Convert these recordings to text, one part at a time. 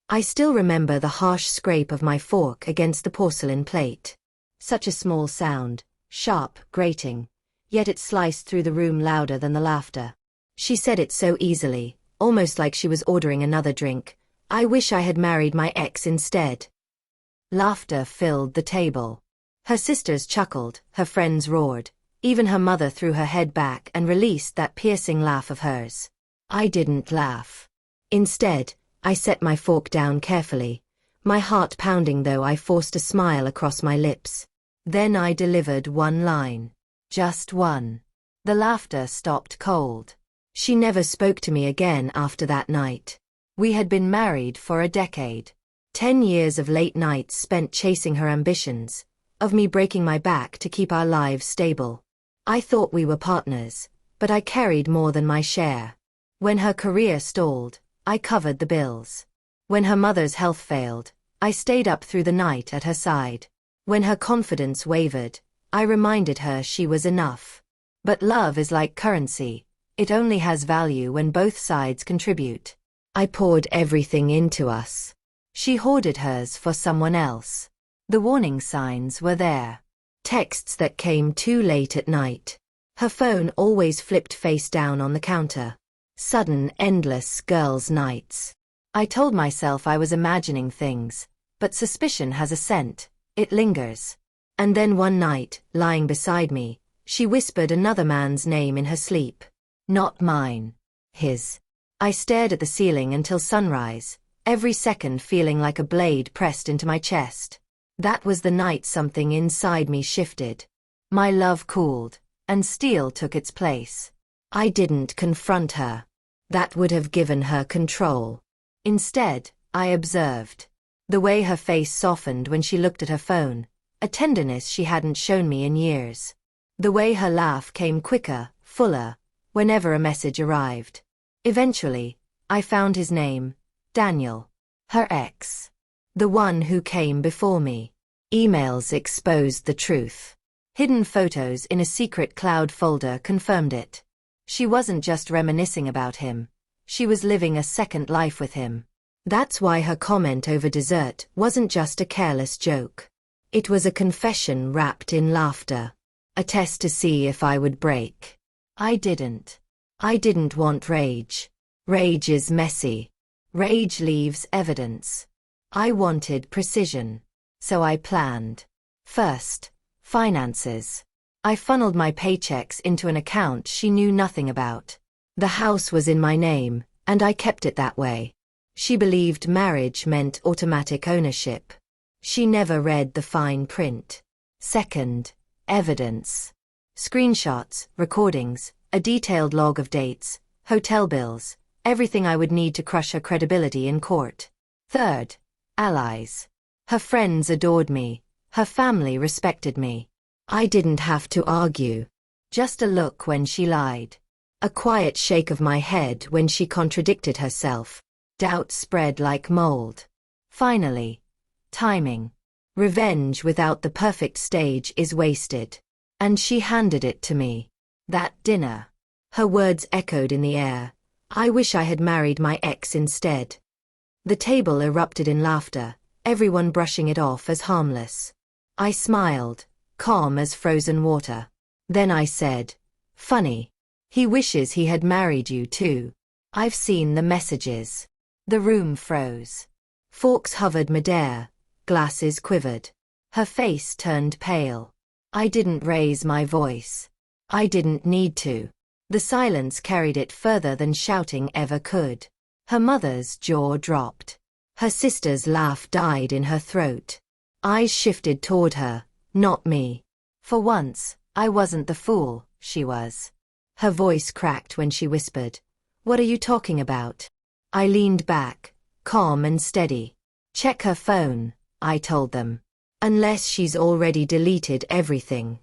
I still remember the harsh scrape of my fork against the porcelain plate. Such a small sound, sharp, grating, yet it sliced through the room louder than the laughter. She said it so easily, almost like she was ordering another drink. I wish I had married my ex instead. Laughter filled the table. Her sisters chuckled, her friends roared. Even her mother threw her head back and released that piercing laugh of hers. I didn't laugh. Instead, I set my fork down carefully, my heart pounding though I forced a smile across my lips. Then I delivered one line. Just one. The laughter stopped cold. She never spoke to me again after that night. We had been married for a decade. 10 years of late nights spent chasing her ambitions, of me breaking my back to keep our lives stable. I thought we were partners, but I carried more than my share. When her career stalled, I covered the bills. When her mother's health failed, I stayed up through the night at her side. When her confidence wavered, I reminded her she was enough. But love is like currency. It only has value when both sides contribute. I poured everything into us. She hoarded hers for someone else. The warning signs were there. Texts that came too late at night. Her phone always flipped face down on the counter. Sudden, endless girls' nights. I told myself I was imagining things, but suspicion has a scent, it lingers. And then one night, lying beside me, she whispered another man's name in her sleep. Not mine. His. I stared at the ceiling until sunrise, every second feeling like a blade pressed into my chest. That was the night something inside me shifted. My love cooled, and steel took its place. I didn't confront her. That would have given her control. Instead, I observed. The way her face softened when she looked at her phone, a tenderness she hadn't shown me in years. The way her laugh came quicker, fuller, whenever a message arrived. Eventually, I found his name, Daniel. Her ex. The one who came before me. Emails exposed the truth. Hidden photos in a secret cloud folder confirmed it. She wasn't just reminiscing about him. She was living a second life with him. That's why her comment over dessert wasn't just a careless joke. It was a confession wrapped in laughter. A test to see if I would break. I didn't. I didn't want rage. Rage is messy. Rage leaves evidence. I wanted precision. So I planned. First, finances. I funneled my paychecks into an account she knew nothing about. The house was in my name, and I kept it that way. She believed marriage meant automatic ownership. She never read the fine print. Second, evidence. Screenshots, recordings, a detailed log of dates, hotel bills, everything I would need to crush her credibility in court. Third, allies. Her friends adored me. Her family respected me. I didn't have to argue. Just a look when she lied. A quiet shake of my head when she contradicted herself. Doubt spread like mold. Finally, timing. Revenge without the perfect stage is wasted. And she handed it to me. That dinner. Her words echoed in the air. I wish I had married my ex instead. The table erupted in laughter, everyone brushing it off as harmless. I smiled, calm as frozen water. Then I said, "Funny. He wishes he had married you too. I've seen the messages." The room froze. Forks hovered midair, glasses quivered. Her face turned pale. I didn't raise my voice. I didn't need to. The silence carried it further than shouting ever could. Her mother's jaw dropped. Her sister's laugh died in her throat. Eyes shifted toward her, not me. For once, I wasn't the fool, she was. Her voice cracked when she whispered, "What are you talking about?" I leaned back, calm and steady. "Check her phone," I told them. "Unless she's already deleted everything."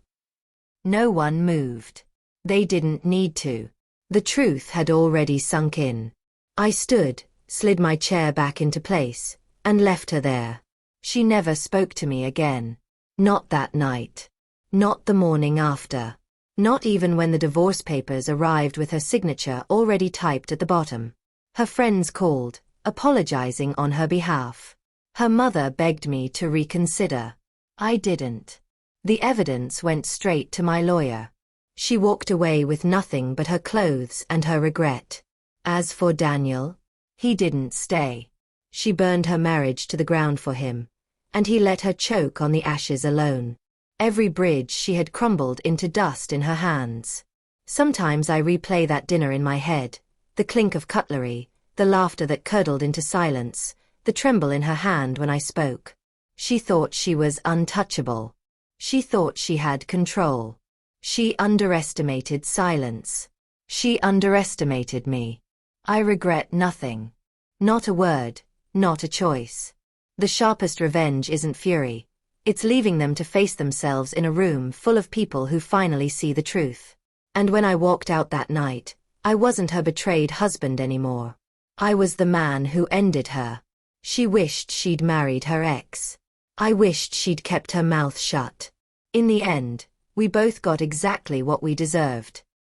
No one moved. They didn't need to. The truth had already sunk in. I stood, slid my chair back into place, and left her there. She never spoke to me again. Not that night. Not the morning after. Not even when the divorce papers arrived with her signature already typed at the bottom. Her friends called, apologizing on her behalf. Her mother begged me to reconsider. I didn't. The evidence went straight to my lawyer. She walked away with nothing but her clothes and her regret. As for Daniel, he didn't stay. She burned her marriage to the ground for him, and he let her choke on the ashes alone. Every bridge she had crumbled into dust in her hands. Sometimes I replay that dinner in my head, the clink of cutlery, the laughter that curdled into silence, the tremble in her hand when I spoke. She thought she was untouchable. She thought she had control. She underestimated silence. She underestimated me. I regret nothing. Not a word, not a choice. The sharpest revenge isn't fury. It's leaving them to face themselves in a room full of people who finally see the truth. And when I walked out that night, I wasn't her betrayed husband anymore. I was the man who ended her. She wished she'd married her ex. I wished she'd kept her mouth shut. In the end, we both got exactly what we deserved.